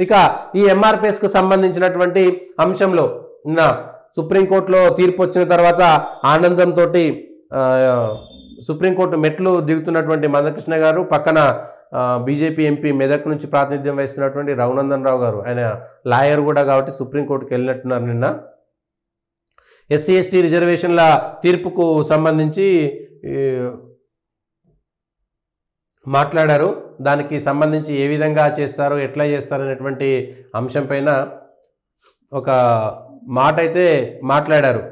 ఇక ఈ ఎంఆర్పిఎస్ కు సంబంధించినటువంటి అంశంలో నిన్న సుప్రీంకోర్టులో తీర్పు వచ్చిన తర్వాత ఆనందంతో సుప్రీంకోర్టు మెట్లు దిగుతున్నటువంటి మందకృష్ణ గారు, పక్కన బీజేపీ ఎంపీ మెదక్ నుంచి ప్రాతినిధ్యం వహిస్తున్నటువంటి రఘునందన్ రావు గారు, ఆయన లాయర్ కూడా కాబట్టి సుప్రీంకోర్టుకి వెళ్ళినట్టున్నారు. నిన్న ఎస్సీ ఎస్టీ రిజర్వేషన్ల తీర్పుకు సంబంధించి మాట్లాడారు. దానికి సంబంధించి ఏ విధంగా చేస్తారు, ఎట్లా చేస్తారు అనేటువంటి అంశం పైన ఒక మాట అయితే మాట్లాడారు.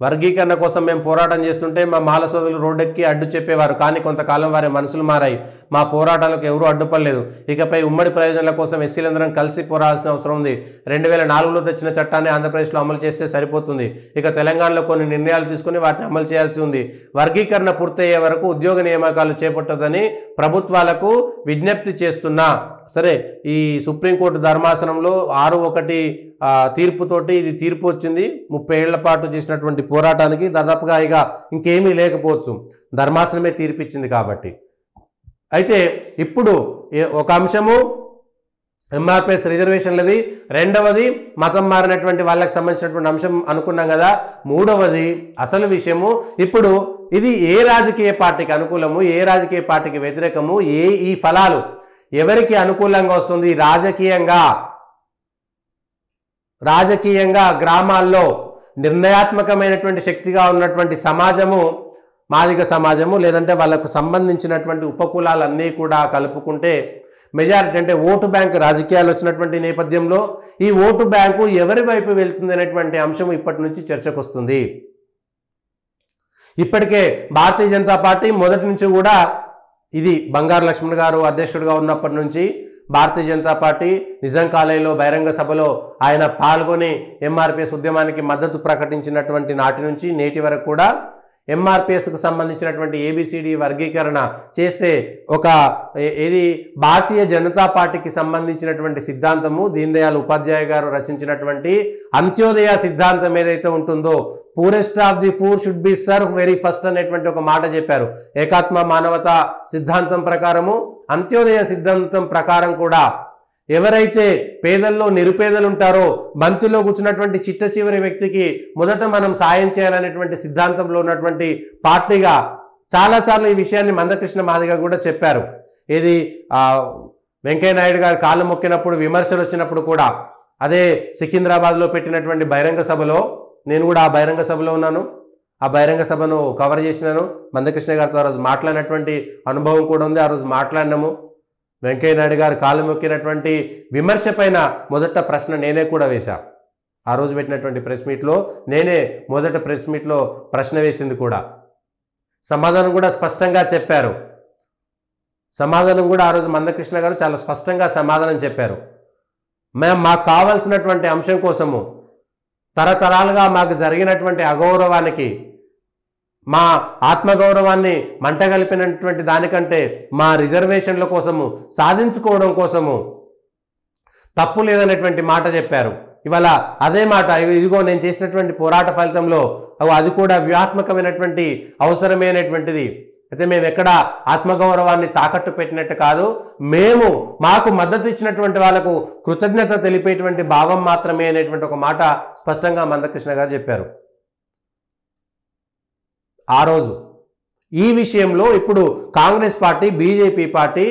వర్గీకరణ కోసం మేము పోరాటం చేస్తుంటే మా మాల సోదరులు రోడ్డెక్కి అడ్డు చెప్పేవారు, కానీ కొంతకాలం వారి మనసులు మారాయి. మా పోరాటాలకు ఎవరూ అడ్డుపడలేదు. ఇకపై ఉమ్మడి ప్రయోజనాల కోసం ఎస్సీలందరం కలిసి పోరాడాల్సిన అవసరం ఉంది. 2004లో తెచ్చిన చట్టాన్ని ఆంధ్రప్రదేశ్లో అమలు చేస్తే సరిపోతుంది. ఇక తెలంగాణలో కొన్ని నిర్ణయాలు తీసుకుని వాటిని అమలు చేయాల్సి ఉంది. వర్గీకరణ పూర్తయ్యే వరకు ఉద్యోగ నియామకాలు చేపట్టదని ప్రభుత్వాలకు విజ్ఞప్తి చేస్తున్నా. సరే, ఈ సుప్రీంకోర్టు ధర్మాసనంలో 6-1 తీర్పుతోటి ఇది తీర్పు వచ్చింది. 30 ఏళ్ల పాటు చేసినటువంటి పోరాటానికి దాదాపుగా ఇక ఇంకేమీ లేకపోవచ్చు, ధర్మాసనమే తీర్పిచ్చింది కాబట్టి. అయితే ఇప్పుడు ఒక అంశము ఎంఆర్పిఎస్ రిజర్వేషన్లది, రెండవది మతం మారినటువంటి వాళ్ళకి సంబంధించినటువంటి అంశం అనుకున్నాం కదా. మూడవది అసలు విషయము, ఇప్పుడు ఇది ఏ రాజకీయ పార్టీకి అనుకూలము, ఏ రాజకీయ పార్టీకి వ్యతిరేకము, ఈ ఫలాలు ఎవరికి అనుకూలంగా వస్తుంది. రాజకీయంగా గ్రామాల్లో నిర్ణయాత్మకమైనటువంటి శక్తిగా ఉన్నటువంటి సమాజము మాదిగ సమాజము, లేదంటే వాళ్ళకు సంబంధించినటువంటి ఉపకులాలన్నీ కూడా కలుపుకుంటే మెజారిటీ, అంటే ఓటు బ్యాంకు రాజకీయాలు వచ్చినటువంటి నేపథ్యంలో ఈ ఓటు బ్యాంకు ఎవరి వైపు వెళ్తుంది అనేటువంటి అంశం ఇప్పటి నుంచి చర్చకు వస్తుంది. ఇప్పటికే భారతీయ జనతా పార్టీ మొదటి నుంచి కూడా, ఇది బంగారు లక్ష్మణ్ గారు అధ్యక్షుడిగా ఉన్నప్పటి నుంచి భారతీయ జనతా పార్టీ నిజాం కాలేజీలో బహిరంగ సభలో ఆయన పాల్గొని ఎంఆర్పిఎస్ ఉద్యమానికి మద్దతు ప్రకటించినటువంటి నాటి నుంచి నేటి వరకు కూడా ఎంఆర్పిఎస్కు సంబంధించినటువంటి ఏబిసిడి వర్గీకరణ చేస్తే ఇది భారతీయ జనతా పార్టీకి సంబంధించినటువంటి సిద్ధాంతము, దీన్ దయాళ్ ఉపాధ్యాయ గారు రచించినటువంటి అంత్యోదయ సిద్ధాంతం ఏదైతే ఉంటుందో, poorest of the poor should be serve very first అనేటువంటి ఒక మాట చెప్పారు. ఏకాత్మ మానవతా సిద్ధాంతం ప్రకారము, అంత్యోదయ సిద్ధాంతం ప్రకారం కూడా ఎవరైతే పేదల్లో నిరుపేదలు ఉంటారో, బంతిలో కూర్చున్నటువంటి చిట్ట చివరి వ్యక్తికి మొదట మనం సాయం చేయాలనేటువంటి సిద్ధాంతంలో ఉన్నటువంటి పార్టీగా చాలాసార్లు ఈ విషయాన్ని మందకృష్ణ మాదిగ కూడా చెప్పారు. ఏది వెంకయ్య నాయుడు గారు కాళ్ళు మొక్కినప్పుడు విమర్శలు వచ్చినప్పుడు కూడా, అదే సికింద్రాబాద్లో పెట్టినటువంటి బహిరంగ సభలో నేను కూడా ఆ బహిరంగ సభలో ఉన్నాను, ఆ బహిరంగ సభను కవర్ చేసినాను. మందకృష్ణ గారితో ఆ రోజు మాట్లాడినటువంటి అనుభవం కూడా ఉంది. ఆ రోజు మాట్లాడినాము. వెంకయ్య నాయుడు గారు కాలు మొక్కినటువంటి విమర్శ పైన మొదట ప్రశ్న నేనే కూడా వేశా. ఆ రోజు పెట్టినటువంటి ప్రెస్ మీట్లో నేనే మొదట ప్రెస్ మీట్లో ప్రశ్న వేసింది కూడా. సమాధానం కూడా స్పష్టంగా చెప్పారు. సమాధానం కూడా ఆ రోజు మందకృష్ణ గారు చాలా స్పష్టంగా సమాధానం చెప్పారు. మాకు కావాల్సినటువంటి అంశం కోసము, తరతరాలుగా మాకు జరిగినటువంటి అగౌరవానికి, మా ఆత్మగౌరవాన్ని మంటగలిపినటువంటి దానికంటే మా రిజర్వేషన్ల కోసము, సాధించుకోవడం కోసము తప్పు లేదనేటువంటి మాట చెప్పారు. ఇవాళ అదే మాట, ఇదిగో నేను చేసినటువంటి పోరాట ఫలితంలో అది కూడా వ్యూహాత్మకమైనటువంటి అవసరమైనటువంటిది. అయితే మేము ఎక్కడ ఆత్మగౌరవాన్ని తాకట్టు పెట్టినట్టు కాదు, మాకు మద్దతు ఇచ్చినటువంటి వాళ్ళకు కృతజ్ఞత తెలిపేటువంటి భావం మాత్రమే అనేటువంటి ఒక మాట స్పష్టంగా మందకృష్ణ గారు చెప్పారు ఆ రోజు. ఈ విషయంలో ఇప్పుడు Congress party, BJP party,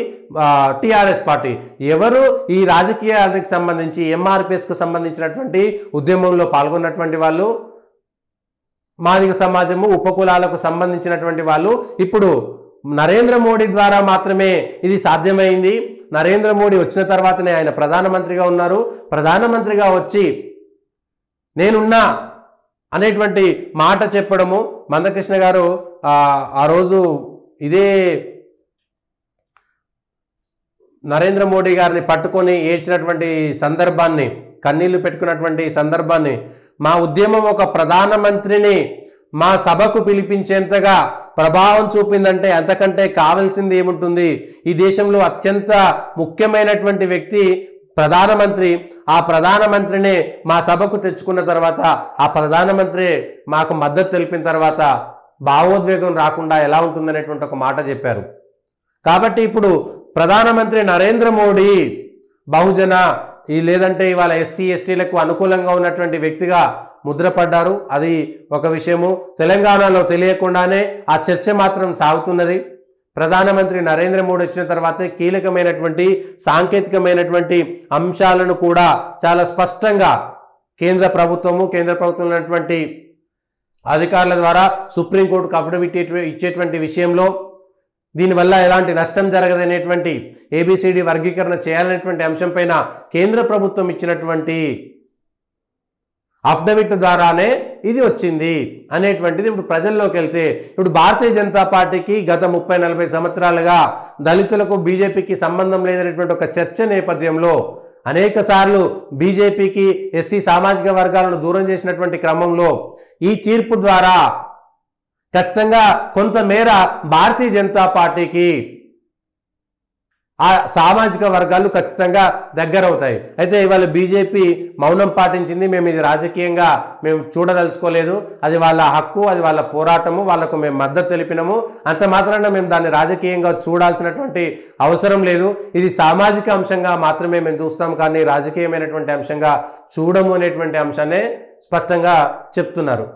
TRS party ఎవరు ఈ రాజకీయాలకు సంబంధించి ఎంఆర్పిఎస్కు సంబంధించినటువంటి ఉద్యమంలో పాల్గొన్నటువంటి వాళ్ళు, మాదిగ సమాజము, ఉపకులాలకు సంబంధించినటువంటి వాళ్ళు, ఇప్పుడు నరేంద్ర మోడీ ద్వారా మాత్రమే ఇది సాధ్యమైంది. నరేంద్ర మోడీ వచ్చిన తర్వాతనే ఆయన ప్రధానమంత్రిగా ఉన్నారు. ప్రధానమంత్రిగా వచ్చి నేనున్నా అనేటువంటి మాట చెప్పడము. మందకృష్ణ గారు ఆ రోజు ఇదే నరేంద్ర మోడీ గారిని పట్టుకొని ఏడ్చినటువంటి సందర్భాన్ని, కన్నీళ్లు పెట్టుకున్నటువంటి సందర్భాన్ని, మా ఉద్యమం ఒక ప్రధానమంత్రిని మా సభకు పిలిపించేంతగా ప్రభావం చూపిందంటే అంతకంటే కావాల్సింది ఏముంటుంది? ఈ దేశంలో అత్యంత ముఖ్యమైనటువంటి వ్యక్తి ప్రధానమంత్రి. ఆ ప్రధానమంత్రిని మా సభకు తెచ్చుకున్న తర్వాత, ఆ ప్రధానమంత్రి మాకు మద్దతు తెలిపిన తర్వాత భావోద్వేగం రాకుండా ఎలా ఉంటుందనేటువంటి ఒక మాట చెప్పారు. కాబట్టి ఇప్పుడు ప్రధానమంత్రి నరేంద్ర మోడీ బహుజన లేదంటే ఇవాళ ఎస్సీ ఎస్టీలకు అనుకూలంగా ఉన్నటువంటి వ్యక్తిగా ముద్రపడ్డారు. అది ఒక విషయము. తెలంగాణలో తెలియకుండానే ఆ చర్చ మాత్రం సాగుతున్నది. ప్రధానమంత్రి నరేంద్ర మోడీ వచ్చిన తర్వాత కీలకమైనటువంటి సాంకేతికమైనటువంటి అంశాలను కూడా చాలా స్పష్టంగా కేంద్ర ప్రభుత్వంలో ఉన్నటువంటి అధికారుల ద్వారా సుప్రీంకోర్టుకు అఫిడవిట్ ఇచ్చేటువంటి విషయంలో దీనివల్ల ఎలాంటి నష్టం జరగదనేటువంటి ఏబిసిడి వర్గీకరణ చేయాలనేటువంటి అంశంపైన కేంద్ర ప్రభుత్వం ఇచ్చినటువంటి అఫిడవిట్ ద్వారానే ఇది వచ్చింది అనేటువంటిది ఇప్పుడు ప్రజల్లోకి వెళ్తే ఇప్పుడు భారతీయ జనతా పార్టీకి గత 30-40 సంవత్సరాలుగా దళితులకు బీజేపీకి సంబంధం లేదనేటువంటి ఒక చర్చ నేపథ్యంలో అనేక సార్లు బీజేపీకి ఎస్సీ సామాజిక వర్గాలను దూరం చేసినటువంటి క్రమంలో ఈ తీర్పు ద్వారా ఖచ్చితంగా కొంతమేర భారతీయ జనతా పార్టీకి ఆ సామాజిక వర్గాలు ఖచ్చితంగా దగ్గరవుతాయి. అయితే ఇవాళ బీజేపీ మౌనం పాటించింది. మేము ఇది రాజకీయంగా మేము చూడదలుచుకోలేదు, అది వాళ్ళ హక్కు, అది వాళ్ళ పోరాటము, వాళ్ళకు మేము మద్దతు తెలిపినాము, అంత మాత్రాన మేము దాన్ని రాజకీయంగా చూడాల్సినటువంటి అవసరం లేదు, ఇది సామాజిక అంశంగా మాత్రమే మేము చూస్తాం కానీ రాజకీయమైనటువంటి అంశంగా చూడము అనేటువంటి అంశాన్ని స్పష్టంగా చెప్తున్నారు.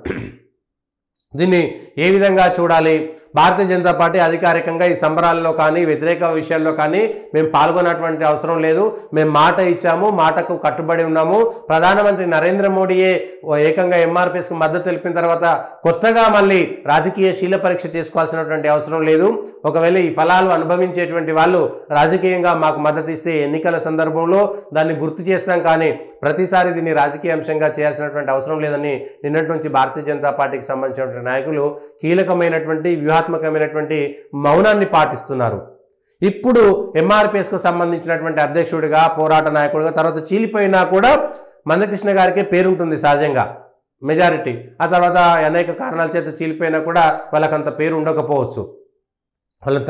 దీన్ని ఏ విధంగా చూడాలి? భారతీయ జనతా పార్టీ అధికారికంగా ఈ సంబరాల్లో కానీ వ్యతిరేక విషయాల్లో కానీ మేము పాల్గొన్నటువంటి అవసరం లేదు. మేము మాట ఇచ్చాము, మాటకు కట్టుబడి ఉన్నాము. ప్రధానమంత్రి నరేంద్ర మోడీయే ఏకంగా ఎంఆర్పిఎస్కి మద్దతు తెలిపిన తర్వాత కొత్తగా మళ్ళీ రాజకీయ శీల పరీక్ష చేసుకోవాల్సినటువంటి అవసరం లేదు. ఒకవేళ ఈ ఫలాలు అనుభవించేటువంటి వాళ్ళు రాజకీయంగా మాకు మద్దతు ఇస్తే ఎన్నికల సందర్భంలో దాన్ని గుర్తు చేస్తాం కానీ ప్రతిసారి దీన్ని రాజకీయ అంశంగా చేయాల్సినటువంటి అవసరం లేదని నిన్నటి నుంచి భారతీయ జనతా పార్టీకి సంబంధించినటువంటి నాయకులు కీలకమైనటువంటి వ్యూహాత్మకమైనటువంటి మౌనాన్ని పాటిస్తున్నారు. ఇప్పుడు ఎంఆర్పిఎస్కు సంబంధించినటువంటి అధ్యక్షుడిగా, పోరాట నాయకుడిగా, తర్వాత చీలిపోయినా కూడా మందకృష్ణ గారికి పేరుంటుంది సహజంగా, మెజారిటీ. ఆ తర్వాత అనేక కారణాల చేత చీలిపోయినా కూడా వాళ్ళకంత పేరు ఉండకపోవచ్చు. వాళ్ళని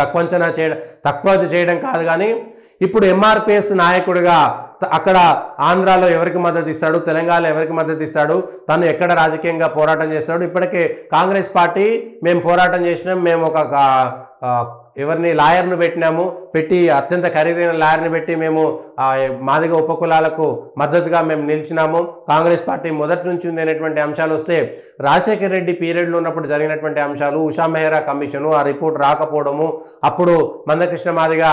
తక్కువ చేయడం కాదు కానీ ఇప్పుడు ఎంఆర్పిఎస్ నాయకుడిగా అక్కడ ఆంధ్రాలో ఎవరికి మద్దతు ఇస్తాడు, తెలంగాణలో ఎవరికి మద్దతు ఇస్తాడు, తను ఎక్కడ రాజకీయంగా పోరాటం చేస్తాడు? ఇప్పటికే కాంగ్రెస్ పార్టీ మేము పోరాటం చేసినాం, మేము ఒక ఎవరిని లాయర్ను పెట్టి అత్యంత ఖరీదైన లాయర్ని పెట్టి మేము మాదిగ ఉపకులాలకు మద్దతుగా మేము నిలిచినాము, కాంగ్రెస్ పార్టీ మొదటి నుంచి ఉంది అనేటువంటి అంశాలు వస్తే, రాజశేఖర రెడ్డి పీరియడ్లో ఉన్నప్పుడు జరిగినటువంటి అంశాలు, ఉషా మెహ్రా కమిషను, ఆ రిపోర్ట్ రాకపోవడము, అప్పుడు మందకృష్ణ మాదిగ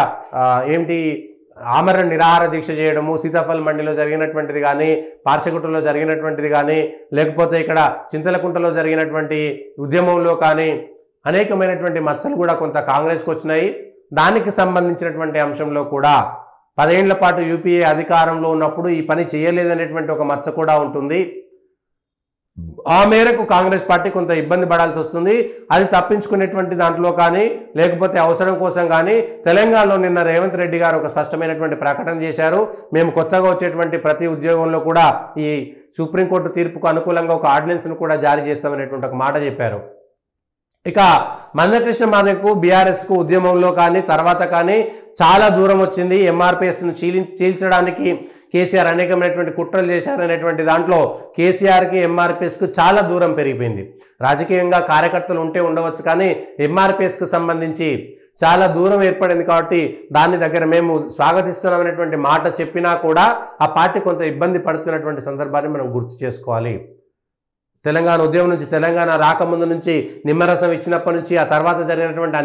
ఆమరణ నిరాహార దీక్ష చేయడము, సీతాఫల్ మండిలో జరిగినటువంటిది కానీ, పార్శగుట్టలో జరిగినటువంటిది కానీ, లేకపోతే ఇక్కడ చింతలకుంటలో జరిగినటువంటి ఉద్యమంలో కానీ అనేకమైనటువంటి మచ్చలు కూడా కొంత కాంగ్రెస్కి వచ్చినాయి. దానికి సంబంధించినటువంటి అంశంలో కూడా 10 ఏళ్ల పాటు యూపీఏ అధికారంలో ఉన్నప్పుడు ఈ పని చేయలేదనేటువంటి ఒక మచ్చ కూడా ఉంటుంది. ఆ మేరకు కాంగ్రెస్ పార్టీ కొంత ఇబ్బంది పడాల్సి వస్తుంది. అది తప్పించుకునేటువంటి దాంట్లో కానీ, లేకపోతే అవసరం కోసం కానీ తెలంగాణలో నిన్న రేవంత్ రెడ్డి గారు ఒక స్పష్టమైనటువంటి ప్రకటన చేశారు. మేము కొత్తగా వచ్చేటువంటి ప్రతి ఉద్యోగంలో కూడా ఈ సుప్రీంకోర్టు తీర్పుకు అనుకూలంగా ఒక ఆర్డినెన్స్ను కూడా జారీ చేస్తామనేటువంటి ఒక మాట చెప్పారు. ఇక మందకృష్ణ మాదిగకు, బీఆర్ఎస్కు ఉద్యమంలో కానీ తర్వాత కానీ చాలా దూరం వచ్చింది. ఎంఆర్పిఎస్ను చీల్చడానికి కేసీఆర్ అనేకమైనటువంటి కుట్రలు చేశారనేటువంటి దాంట్లో కేసీఆర్కి ఎంఆర్పిఎస్కు చాలా దూరం పెరిగిపోయింది. రాజకీయంగా కార్యకర్తలు ఉంటే ఉండవచ్చు కానీ ఎంఆర్పిఎస్కు సంబంధించి చాలా దూరం ఏర్పడింది. కాబట్టి దాని దగ్గర మేము స్వాగతిస్తున్నామనేటువంటి మాట చెప్పినా కూడా ఆ పార్టీ కొంత ఇబ్బంది పడుతున్నటువంటి సందర్భాన్ని మనం గుర్తు చేసుకోవాలి. తెలంగాణ ఉద్యమం నుంచి, తెలంగాణ రాకముందు నుంచి, నిమ్మరసం ఇచ్చినప్పటి నుంచి, ఆ తర్వాత జరిగినటువంటి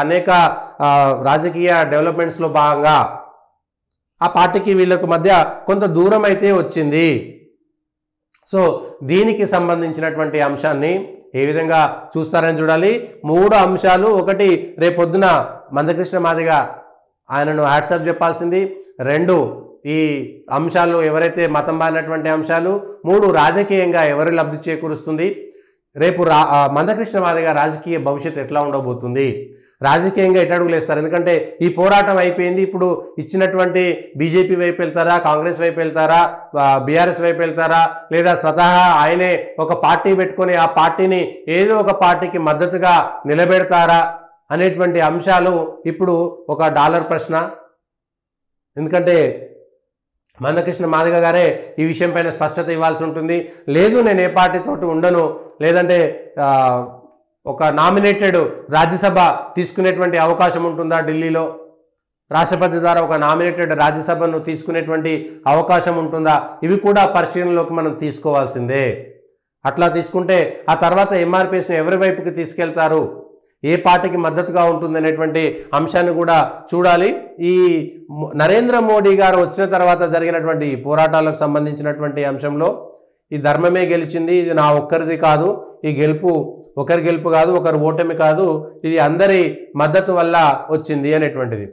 అనేక రాజకీయ డెవలప్మెంట్స్లో భాగంగా ఆ పార్టీకి వీళ్ళకు మధ్య కొంత దూరం అయితే వచ్చింది. సో దీనికి సంబంధించినటువంటి అంశాన్ని ఏ విధంగా చూస్తారని చూడాలి. 3 అంశాలు. ఒకటి, రేపొద్దున మందకృష్ణ మాదిగ ఆయనను హ్యాట్సాప్ చెప్పాల్సింది. 2, ఈ అంశాలు ఎవరైతే మతం బారినటువంటి అంశాలు. 3, రాజకీయంగా ఎవరు లబ్ధి చేకూరుస్తుంది, రేపు మందకృష్ణ మాదిగ రాజకీయ భవిష్యత్తు ఎట్లా ఉండబోతుంది, రాజకీయంగా ఎటు అడుగులు వేస్తారు? ఎందుకంటే ఈ పోరాటం అయిపోయింది. ఇప్పుడు ఇచ్చినటువంటి బీజేపీ వైపు వెళ్తారా, కాంగ్రెస్ వైపు వెళ్తారా, బీఆర్ఎస్ వైపు వెళ్తారా, లేదా స్వతహా ఆయనే ఒక పార్టీ పెట్టుకొని ఆ పార్టీని ఏదో ఒక పార్టీకి మద్దతుగా నిలబెడతారా అనేటువంటి అంశాలు ఇప్పుడు ఒక డాలర్ ప్రశ్న. ఎందుకంటే మందకృష్ణ మాదిగ గారే ఈ విషయం పైన స్పష్టత ఇవ్వాల్సి ఉంటుంది. లేదు నేను ఏ పార్టీతోటి ఉండను, లేదంటే ఒక నామినేటెడ్ రాజ్యసభ తీసుకునేటువంటి అవకాశం ఉంటుందా ఢిల్లీలో, రాష్ట్రపతి ద్వారా ఒక నామినేటెడ్ రాజ్యసభను తీసుకునేటువంటి అవకాశం ఉంటుందా, ఇవి కూడా పరిశీలనలోకి మనం తీసుకోవాల్సిందే. అట్లా తీసుకుంటే ఆ తర్వాత ఎంఆర్పిఎస్ని ఎవరి వైపుకి తీసుకెళ్తారు, ఏ పార్టీకి మద్దతుగా ఉంటుంది అనేటువంటి అంశాన్ని కూడా చూడాలి. ఈ నరేంద్ర మోడీ గారు వచ్చిన తర్వాత జరిగినటువంటి పోరాటాలకు సంబంధించినటువంటి అంశంలో ఈ ధర్మమే గెలిచింది, ఇది నా ఒక్కరిది కాదు, ఈ గెలుపు ఒకరి గెలుపు కాదు, ఒకరి ఓటమి కాదు, ఇది అందరి మద్దతు వల్ల వచ్చింది అనేటువంటిది.